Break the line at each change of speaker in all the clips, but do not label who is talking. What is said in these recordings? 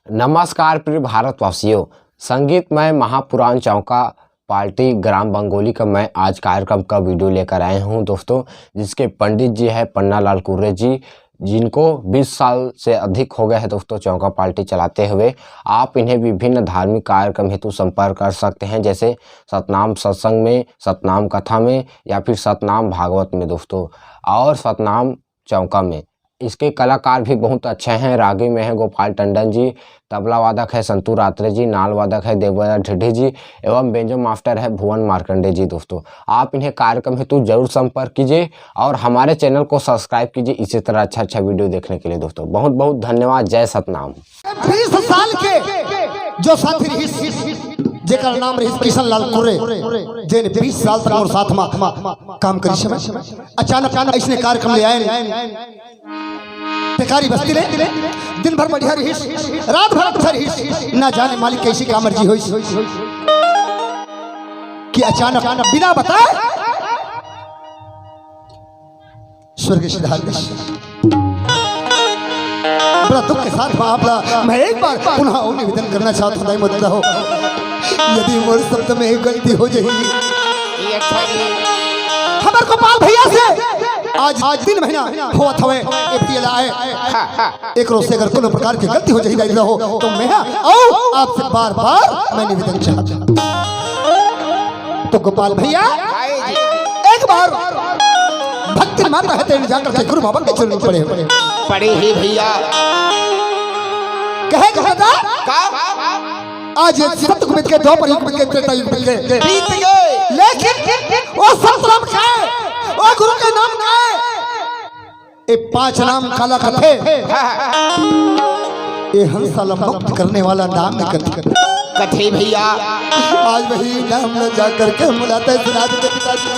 नमस्कार प्रिय भारतवासियों। संगीतमय महापुराण चौका पार्टी ग्राम बंगोली का मैं आज कार्यक्रम का वीडियो लेकर आए हूं दोस्तों, जिसके पंडित जी है पन्ना लाल कुर्रे जी, जिनको 20 साल से अधिक हो गए हैं दोस्तों चौका पार्टी चलाते हुए। आप इन्हें विभिन्न धार्मिक कार्यक्रम हेतु संपर्क कर सकते हैं, जैसे सतनाम सत्संग में, सतनाम कथा में या फिर सतनाम भागवत में दोस्तों, और सतनाम चौका में। इसके कलाकार भी बहुत अच्छे हैं। रागी में है गोपाल टंडन जी, तबला वादक है संतू रात्रे जी, नाल वादक है देवदा ढिढी जी एवं बेंजो मास्टर है भुवन मार्कंडे जी। दोस्तों आप इन्हें कार्यक्रम हेतु जरूर संपर्क कीजिए और हमारे चैनल को सब्सक्राइब कीजिए इसी तरह अच्छा वीडियो देखने के लिए। दोस्तों बहुत बहुत धन्यवाद। जय सतनाम।
20 साल के जो साथी जेकर नाम रही किशन लाल कुर्रे, जेने 20 साल तक और साथ में काम करी समय अचानक इसने कार्यक्रम ले आए बेकारी बस्ती रे दिन भर बढ़िया रही, रात भर अच्छा रही, ना जाने मालिक कैसी का मर्जी हुई कि अचानक बिना बताए स्वर्ग सिधार बड़ा दुख के साथ आपला मैं एक बार पुनः निवेदन करना चाहता हूं, मदद हो यदि मोर शब्द में गलती हो जाएगी। हमार गोपाल भैया से आज 3 महीना हुआ था एपीएल आए, एक रोज से अगर कोनो प्रकार की गलती हो जाएगी हो तो मैं आपसे बार बार मैं निवेदन चाहता हूं। तो गोपाल भैया एक बार भक्ति माता है तेरे जाकर के गुरु बाबा के चरणों में
पड़े ही भैया
कहे कहता आज सत्य कुमित के द्वापर युग के त्रेता युग के
बीत गए,
लेकिन वो सत नाम का है, वो गुरु के नाम का है, ये 5 नाम काला कथे ये हंसाला मुक्त करने वाला नाम
कथे भैया।
आज वही नाम न जाकर के मुलाते सुना देते पिताजी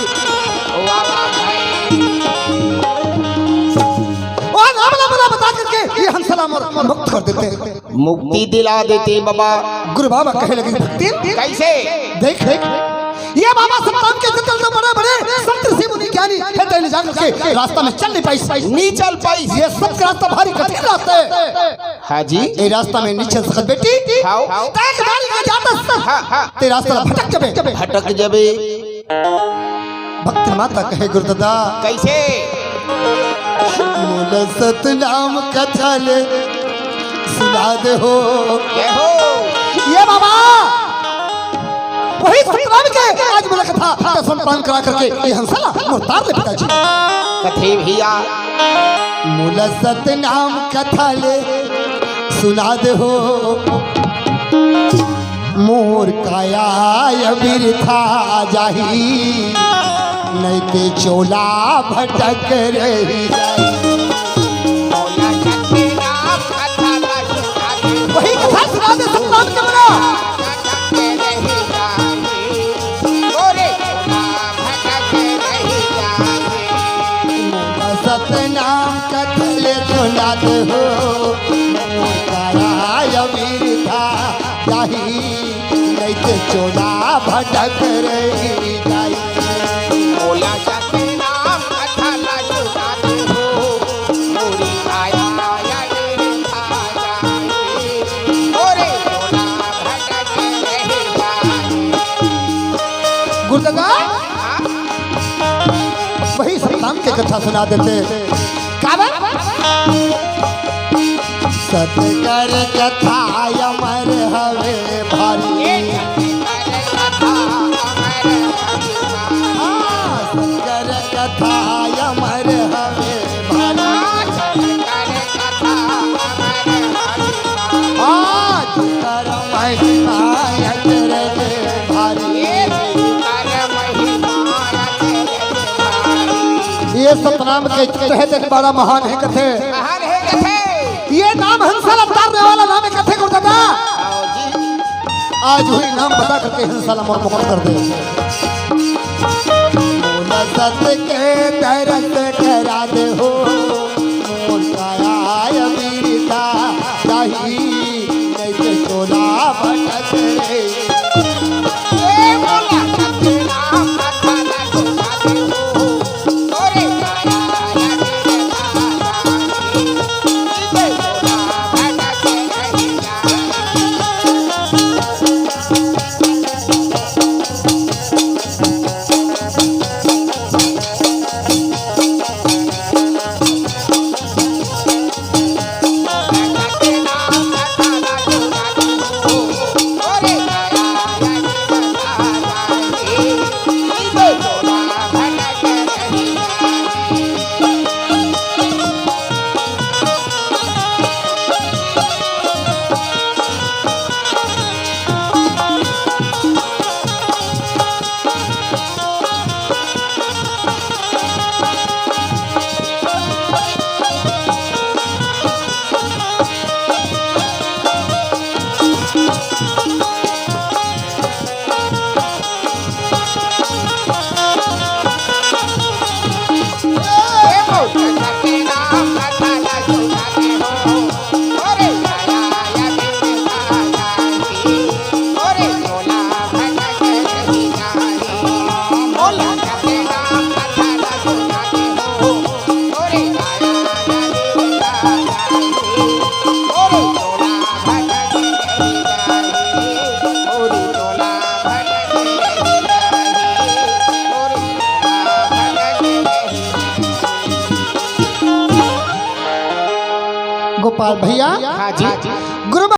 बता करके ये हंसला मुक्त कर देते,
मुक्ति दिला देते बाबा।
गुरु बाबा कहे लगे भक्ति
कैसे
देख ये बाबा सप्ताह के चलते बड़े संत ऋषि मुनि ज्ञानी है तेरे जाकर के रास्ता में चल नहीं पाई, ये सब रास्ता भारी कठिन रास्ता है।
हाँ जी,
ये रास्ता में नीचे सकत बेटी तैक गाड़ी का जाता ते रास्ता भटक जबे। भक्त माता कहे गुरुदादा
कैसे
मूल सतनाम कथा ले सुना दे हो ये बाबा वही सतनाम के आज बोला कथा सुन पान करा करके ये हंसला मुर्तार ले पिताजी
कथे भैया।
मूल सतनाम कथा ले सुना दे हो मोर काया बिरथा जाही नहीं ते चोला भटक रही वही कथा सुना दे सतनाम के बना सतनाम कथले सुना दे हो काया बिरथा जाही नहीं ते चोला भटक रही जाई। गुरुदादा वही सतनाम के कथा सुना देते सतकर कथा अमर हवे भारी, सतकर कथा अमर हवे भारी, आज कर महिमा तेरे भारी। ये सतनाम के तहत एक बड़ा महान है कथे, ये नाम हंसला तारने वाला नाम है कथे गुरुदादा। आज वही नाम बता करके हंसला मोर मुक्त कर दे। मोला सत के तरस करा दे हो मोर काया बिरथा जाही नहीं ते चोला भटक रे गोपाल भैया
हाँ जी
गुरु